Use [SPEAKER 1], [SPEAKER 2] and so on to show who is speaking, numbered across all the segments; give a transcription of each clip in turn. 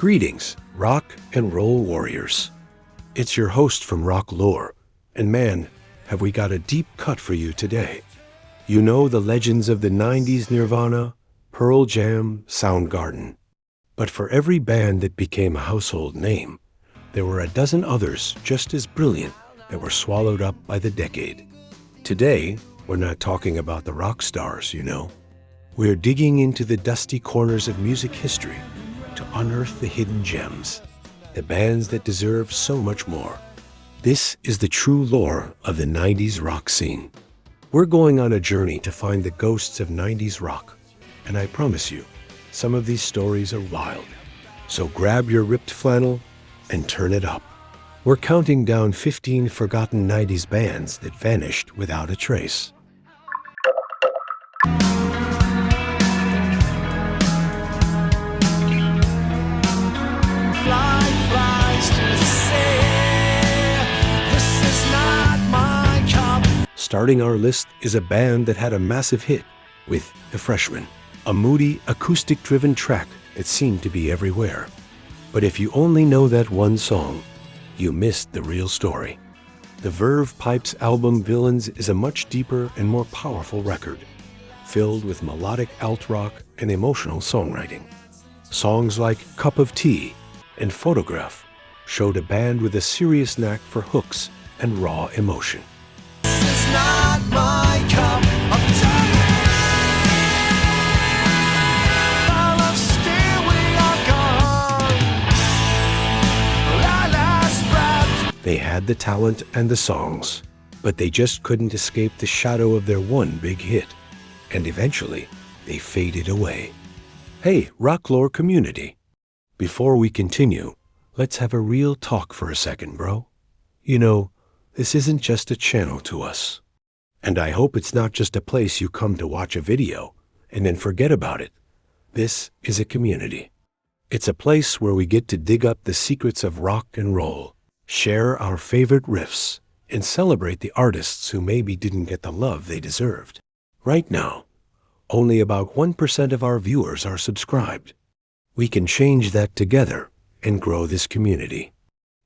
[SPEAKER 1] Greetings, rock and roll warriors. It's your host from Rock Lore, and man, have we got a deep cut for you today. You know the legends of the 90s Nirvana, Pearl Jam, Soundgarden. But for every band that became a household name, there were a dozen others just as brilliant that were swallowed up by the decade. Today, we're not talking about the rock stars, you know. We're digging into the dusty corners of music history to unearth the hidden gems, the bands that deserve so much more. This is the true lore of the 90s rock scene. We're going on a journey to find the ghosts of 90s rock, and I promise you, some of these stories are wild. So grab your ripped flannel and turn it up. We're counting down 15 forgotten 90s bands that vanished without a trace. Starting our list is a band that had a massive hit with The Freshman, a moody, acoustic-driven track that seemed to be everywhere. But if you only know that one song, you missed the real story. The Verve Pipes album Villains is a much deeper and more powerful record, filled with melodic alt-rock and emotional songwriting. Songs like Cup of Tea and Photograph showed a band with a serious knack for hooks and raw emotion.
[SPEAKER 2] Not my cup of tea. I love still we are gone. Last breath.
[SPEAKER 1] They had the talent and the songs, but they just couldn't escape the shadow of their one big hit, and eventually they faded away. Hey, Rock Lore community, before we continue, let's have a real talk for a second, bro. You know, this isn't just a channel to us. And I hope it's not just a place you come to watch a video and then forget about it. This is a community. It's a place where we get to dig up the secrets of rock and roll, share our favorite riffs, and celebrate the artists who maybe didn't get the love they deserved. Right now, only about 1% of our viewers are subscribed. We can change that together and grow this community.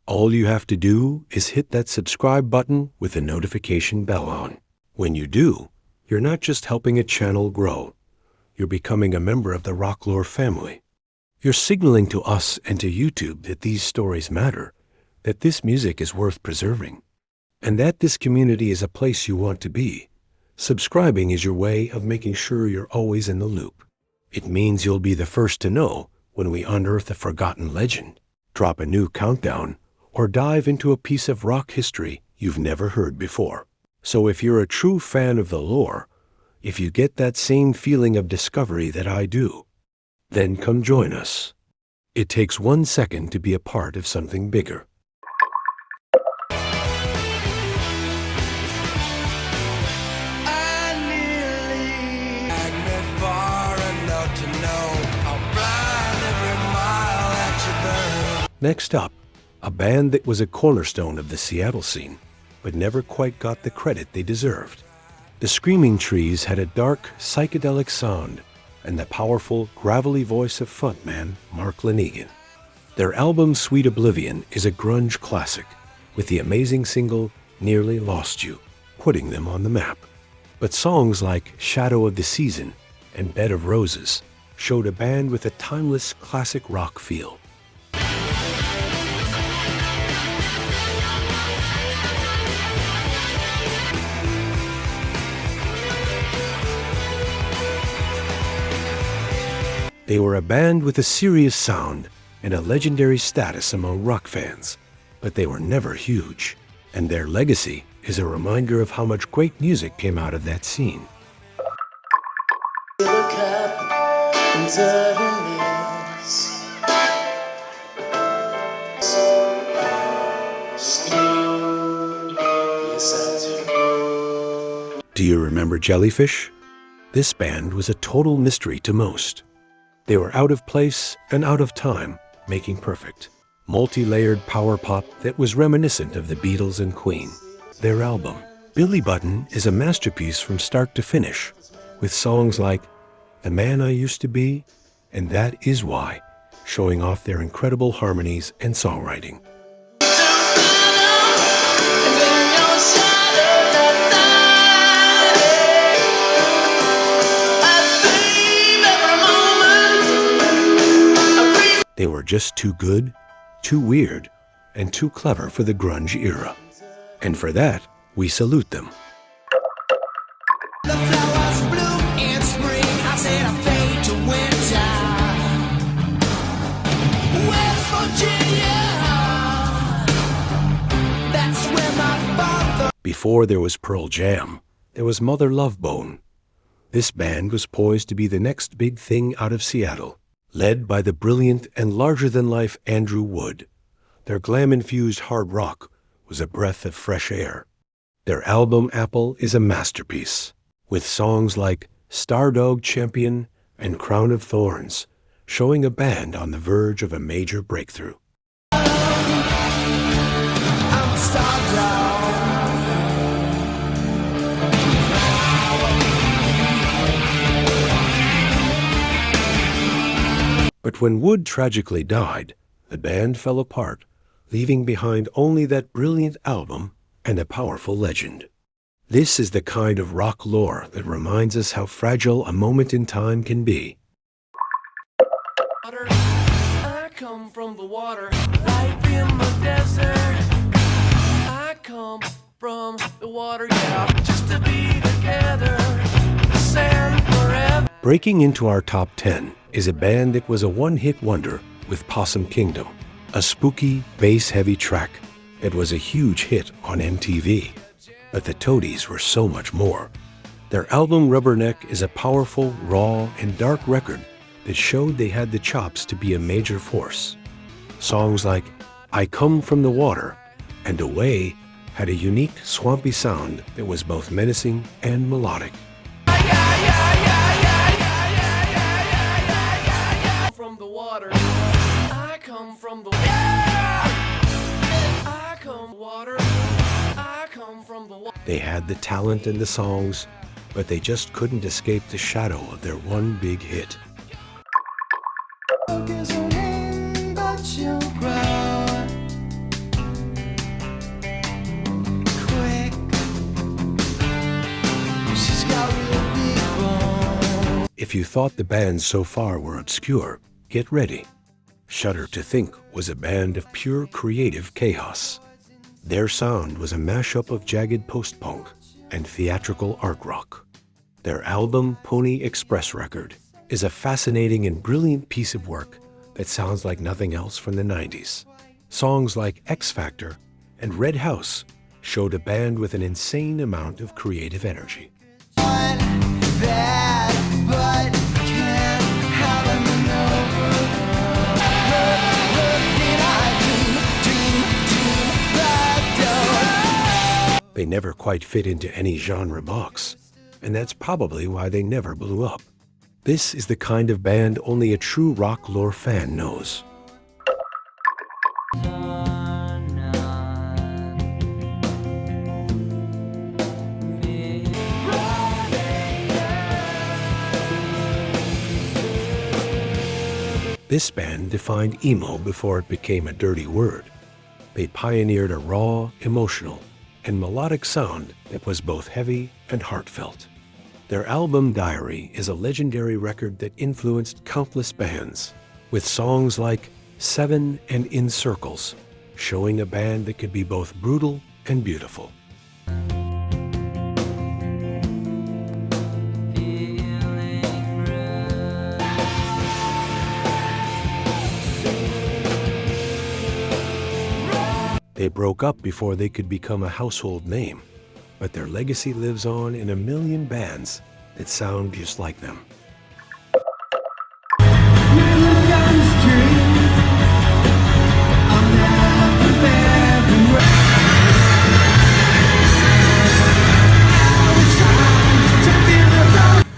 [SPEAKER 1] All you have to do is hit that subscribe button with the notification bell on. When you do, you're not just helping a channel grow, you're becoming a member of the Rock Lore family. You're signaling to us and to YouTube that these stories matter, that this music is worth preserving, and that this community is a place you want to be. Subscribing is your way of making sure you're always in the loop. It means you'll be the first to know when we unearth a forgotten legend, drop a new countdown, or dive into a piece of rock history you've never heard before. So if you're a true fan of the lore, if you get that same feeling of discovery that I do, then come join us. It takes 1 second to be a part of something bigger. Next up, a band that was a cornerstone of the Seattle scene, but never quite got the credit they deserved. The Screaming Trees had a dark, psychedelic sound and the powerful, gravelly voice of frontman Mark Lanegan. Their album Sweet Oblivion is a grunge classic, with the amazing single Nearly Lost You, putting them on the map. But songs like Shadow of the Season and Bed of Roses showed a band with a timeless classic rock feel. They were a band with a serious sound and a legendary status among rock fans, but they were never huge, and their legacy is a reminder of how much great music came out of that scene. Do you remember Jellyfish? This band was a total mystery to most. They were out of place and out of time, making perfect, multi-layered power pop that was reminiscent of the Beatles and Queen. Their album, Billy Button, is a masterpiece from start to finish, with songs like The Man I Used to Be and That Is Why, showing off their incredible harmonies and songwriting. They were just too good, too weird, and too clever for the grunge era. And for that, we salute them.
[SPEAKER 2] The flowers bloom in spring. I said I fade to winter. West Virginia, that's where my father.
[SPEAKER 1] Before there was Pearl Jam, there was Mother Love Bone. This band was poised to be the next big thing out of Seattle, led by the brilliant and larger-than-life Andrew Wood. Their glam-infused hard rock was a breath of fresh air. Their album Apple is a masterpiece, with songs like Stardog Champion and Crown of Thorns, showing a band on the verge of a major breakthrough.
[SPEAKER 2] I'm a stardog.
[SPEAKER 1] But when Wood tragically died, the band fell apart, leaving behind only that brilliant album and a powerful legend. This is the kind of rock lore that reminds us how fragile a moment in time can be.
[SPEAKER 2] I come from the water, life in the desert. I come from the water, yeah, just to be together, sand forever.
[SPEAKER 1] Breaking into our top 10 is a band that was a one-hit wonder with Possum Kingdom, a spooky, bass-heavy track that was a huge hit on MTV. But the Toadies were so much more. Their album Rubberneck is a powerful, raw, and dark record that showed they had the chops to be a major force. Songs like I Come From the Water and Away had a unique, swampy sound that was both menacing and melodic.
[SPEAKER 2] From the water, I come from the I come water, I come from the water.
[SPEAKER 1] They had the talent and the songs, but they just couldn't escape the shadow of their one big hit. If you thought the bands so far were obscure, get ready. Shudder To Think was a band of pure creative chaos. Their sound was a mashup of jagged post-punk and theatrical art rock. Their album, Pony Express Record, is a fascinating and brilliant piece of work that sounds like nothing else from the 90s. Songs like X Factor and Red House showed a band with an insane amount of creative energy. They never quite fit into any genre box, and that's probably why they never blew up. This is the kind of band only a true rock lore fan knows. This band defined emo before it became a dirty word. They pioneered a raw, emotional, and melodic sound that was both heavy and heartfelt. Their album Diary is a legendary record that influenced countless bands, with songs like Seven and In Circles, showing a band that could be both brutal and beautiful. They broke up before they could become a household name, but their legacy lives on in a million bands that sound just like them.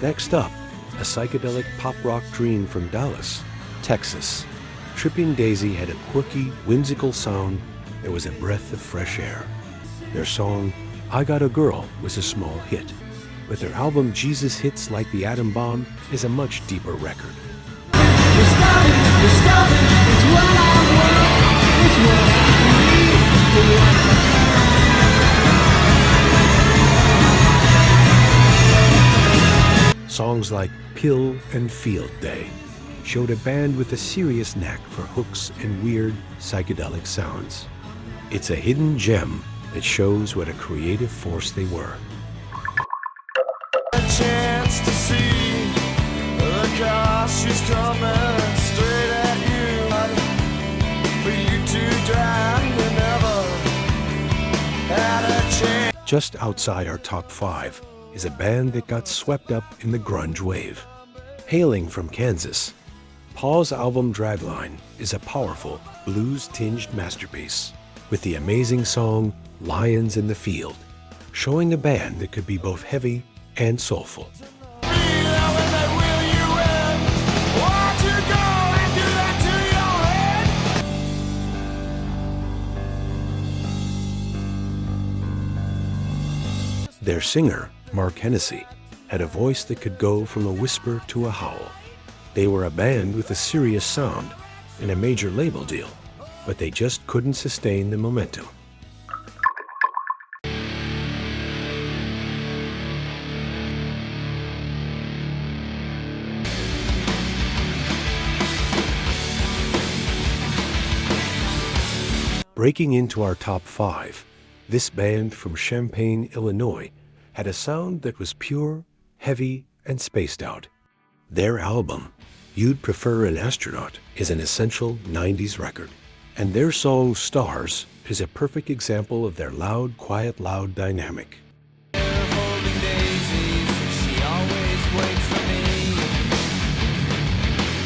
[SPEAKER 1] Next up, a psychedelic pop rock dream from Dallas, Texas. Tripping Daisy had a quirky, whimsical sound that was a breath of fresh air. Their song, I Got a Girl, was a small hit, but their album Jesus Hits Like the Atom Bomb is a much deeper record.
[SPEAKER 2] You're stopping
[SPEAKER 1] Songs like Pill and Field Day showed a band with a serious knack for hooks and weird psychedelic sounds. It's a hidden gem that shows what a creative force they were.
[SPEAKER 2] A chance to see the car, she's coming straight at you. For you to drive, you never had a chance.
[SPEAKER 1] Just outside our top 5 is a band that got swept up in the grunge wave. Hailing from Kansas, Paul's album Dragline is a powerful, blues-tinged masterpiece with the amazing song Lions in the Field, showing a band that could be both heavy and soulful. Their singer, Mark Hennessy, had a voice that could go from a whisper to a howl. They were a band with a serious sound and a major label deal, but they just couldn't sustain the momentum. Breaking into our top 5, this band from Champaign, Illinois, had a sound that was pure, heavy, and spaced out. Their album, You'd Prefer an Astronaut, is an essential 90s record, and their song Stars is a perfect example of their loud, quiet, loud dynamic.
[SPEAKER 2] Holding daisies, she always waits for me.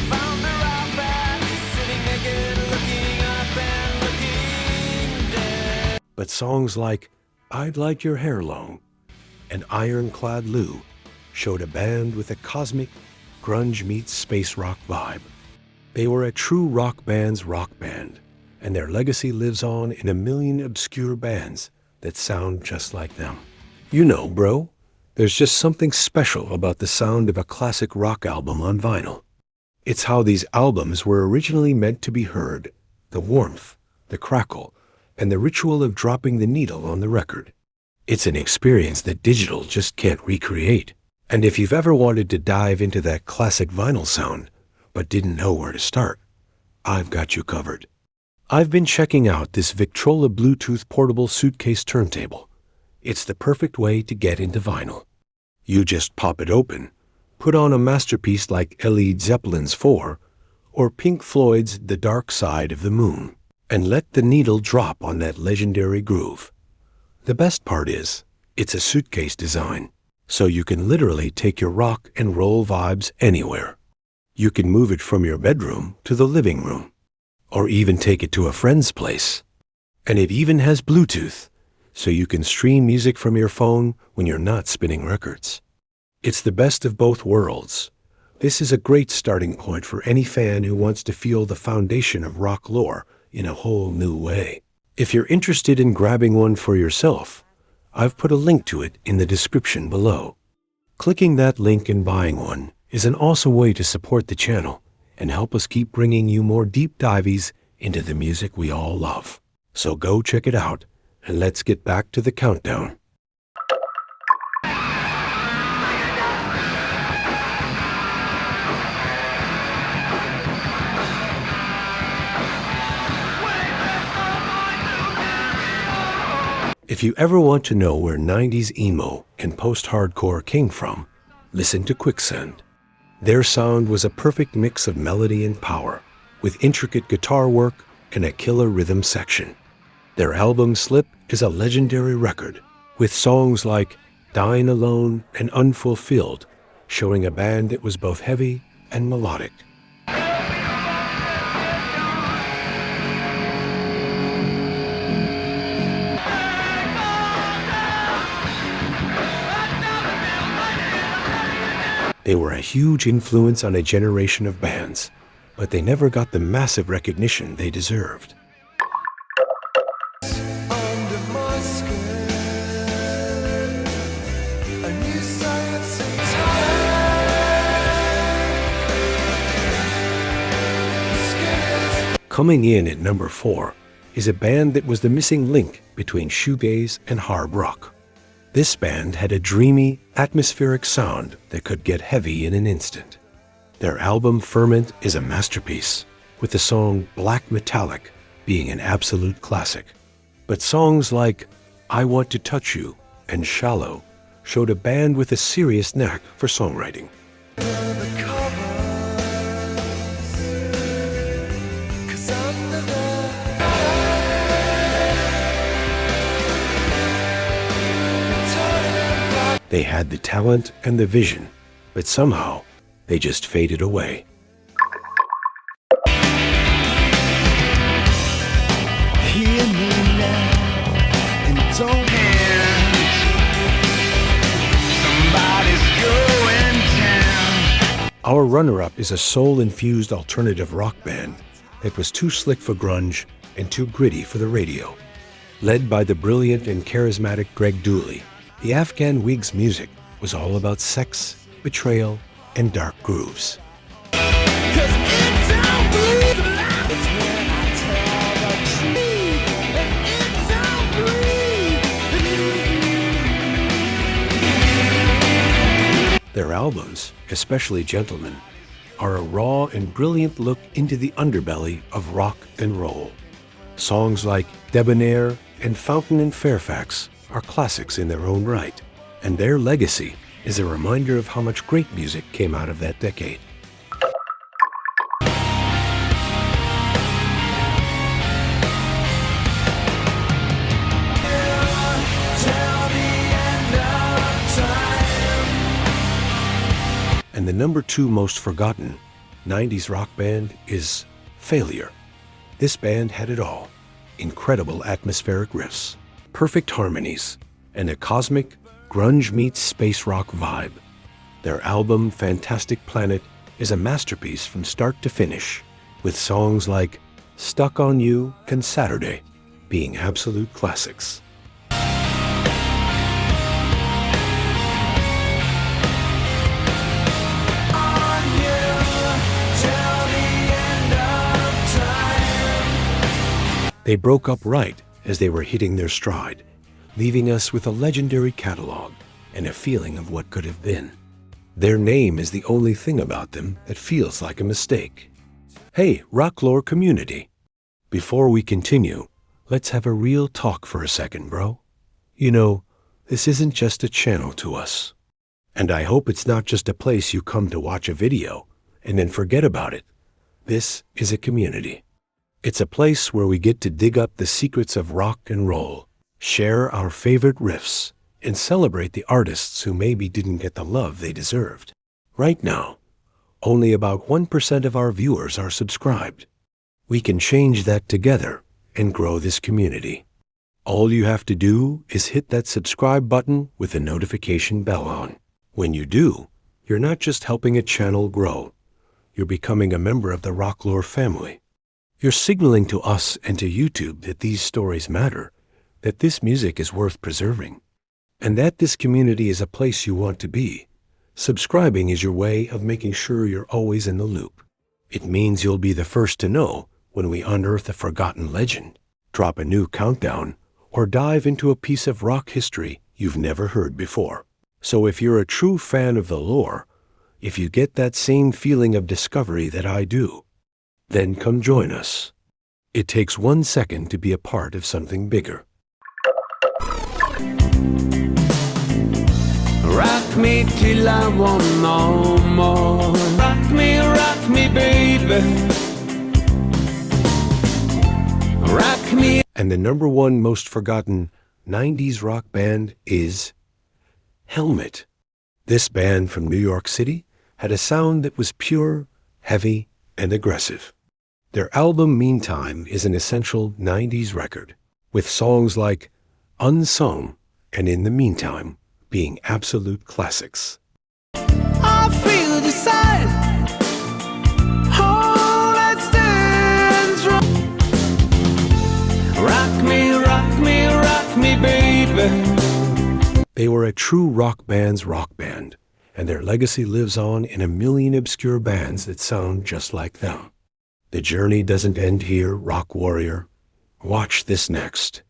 [SPEAKER 2] Found her out back, sitting naked, looking up and looking dead.
[SPEAKER 1] But songs like I'd Like Your Hair Long and Ironclad Lou showed a band with a cosmic, grunge meets space rock vibe. They were a true rock band's rock band, and their legacy lives on in a million obscure bands that sound just like them. You know, bro, there's just something special about the sound of a classic rock album on vinyl. It's how these albums were originally meant to be heard, the warmth, the crackle, and the ritual of dropping the needle on the record. It's an experience that digital just can't recreate. And if you've ever wanted to dive into that classic vinyl sound, but didn't know where to start, I've got you covered. I've been checking out this Victrola Bluetooth portable suitcase turntable. It's the perfect way to get into vinyl. You just pop it open, put on a masterpiece like Led Zeppelin's 4 or Pink Floyd's The Dark Side of the Moon, and let the needle drop on that legendary groove. The best part is, it's a suitcase design, so you can literally take your rock and roll vibes anywhere. You can move it from your bedroom to the living room, or even take it to a friend's place. And it even has Bluetooth, so you can stream music from your phone when you're not spinning records. It's the best of both worlds. This is a great starting point for any fan who wants to feel the foundation of rock lore in a whole new way. If you're interested in grabbing one for yourself, I've put a link to it in the description below. Clicking that link and buying one is an awesome way to support the channel and help us keep bringing you more deep dives into the music we all love. So go check it out, and let's get back to the countdown. If you ever want to know where 90s emo and post-hardcore came from, listen to Quicksand. Their sound was a perfect mix of melody and power, with intricate guitar work and a killer rhythm section. Their album Slip is a legendary record, with songs like Dying Alone and Unfulfilled, showing a band that was both heavy and melodic. They were a huge influence on a generation of bands, but they never got the massive recognition they deserved.
[SPEAKER 2] Under my skin, a new science is
[SPEAKER 1] Coming in at number 4 is a band that was the missing link between shoegaze and hard rock. This band had a dreamy, atmospheric sound that could get heavy in an instant. Their album Ferment is a masterpiece, with the song Black Metallic being an absolute classic. But songs like I Want to Touch You and Shallow showed a band with a serious knack for songwriting. They had the talent and the vision, but somehow they just faded away.
[SPEAKER 2] Hear me now and don't end. Somebody's going down.
[SPEAKER 1] Our runner-up is a soul-infused alternative rock band that was too slick for grunge and too gritty for the radio. Led by the brilliant and charismatic Greg Dooley, the Afghan Whigs music was all about sex, betrayal, and dark grooves. Their albums, especially Gentlemen, are a raw and brilliant look into the underbelly of rock and roll. Songs like Debonair and Fountain in Fairfax are classics in their own right, and their legacy is a reminder of how much great music came out of that decade. And the number 2 most forgotten 90s rock band is Failure. This band had it all: incredible atmospheric riffs, perfect harmonies, and a cosmic grunge meets space rock vibe. Their album Fantastic Planet is a masterpiece from start to finish, with songs like Stuck on You and Saturday being absolute classics. They broke up right as they were hitting their stride, leaving us with a legendary catalog and a feeling of what could have been. Their name is the only thing about them that feels like a mistake. Hey, Rocklore community! Before we continue, let's have a real talk for a second, bro. You know, this isn't just a channel to us. And I hope it's not just a place you come to watch a video and then forget about it. This is a community. It's a place where we get to dig up the secrets of rock and roll, share our favorite riffs, and celebrate the artists who maybe didn't get the love they deserved. Right now, only about 1% of our viewers are subscribed. We can change that together and grow this community. All you have to do is hit that subscribe button with the notification bell on. When you do, you're not just helping a channel grow, you're becoming a member of the Rocklore family. You're signaling to us and to YouTube that these stories matter, that this music is worth preserving, and that this community is a place you want to be. Subscribing is your way of making sure you're always in the loop. It means you'll be the first to know when we unearth a forgotten legend, drop a new countdown, or dive into a piece of rock history you've never heard before. So if you're a true fan of the lore, if you get that same feeling of discovery that I do, then come join us. It takes 1 second to be a part of something bigger.
[SPEAKER 2] Rock me till I want no more. Rock me, baby. Rock me.
[SPEAKER 1] And the number 1 most forgotten 90s rock band is Helmet. This band from New York City had a sound that was pure, heavy, and aggressive. Their album Meantime is an essential 90s record, with songs like Unsung and In the Meantime being absolute classics.
[SPEAKER 2] I feel the sign. Oh, let's dance. Rock me, baby.
[SPEAKER 1] They were a true rock band's rock band, and their legacy lives on in a million obscure bands that sound just like them. The journey doesn't end here, rock warrior. Watch this next.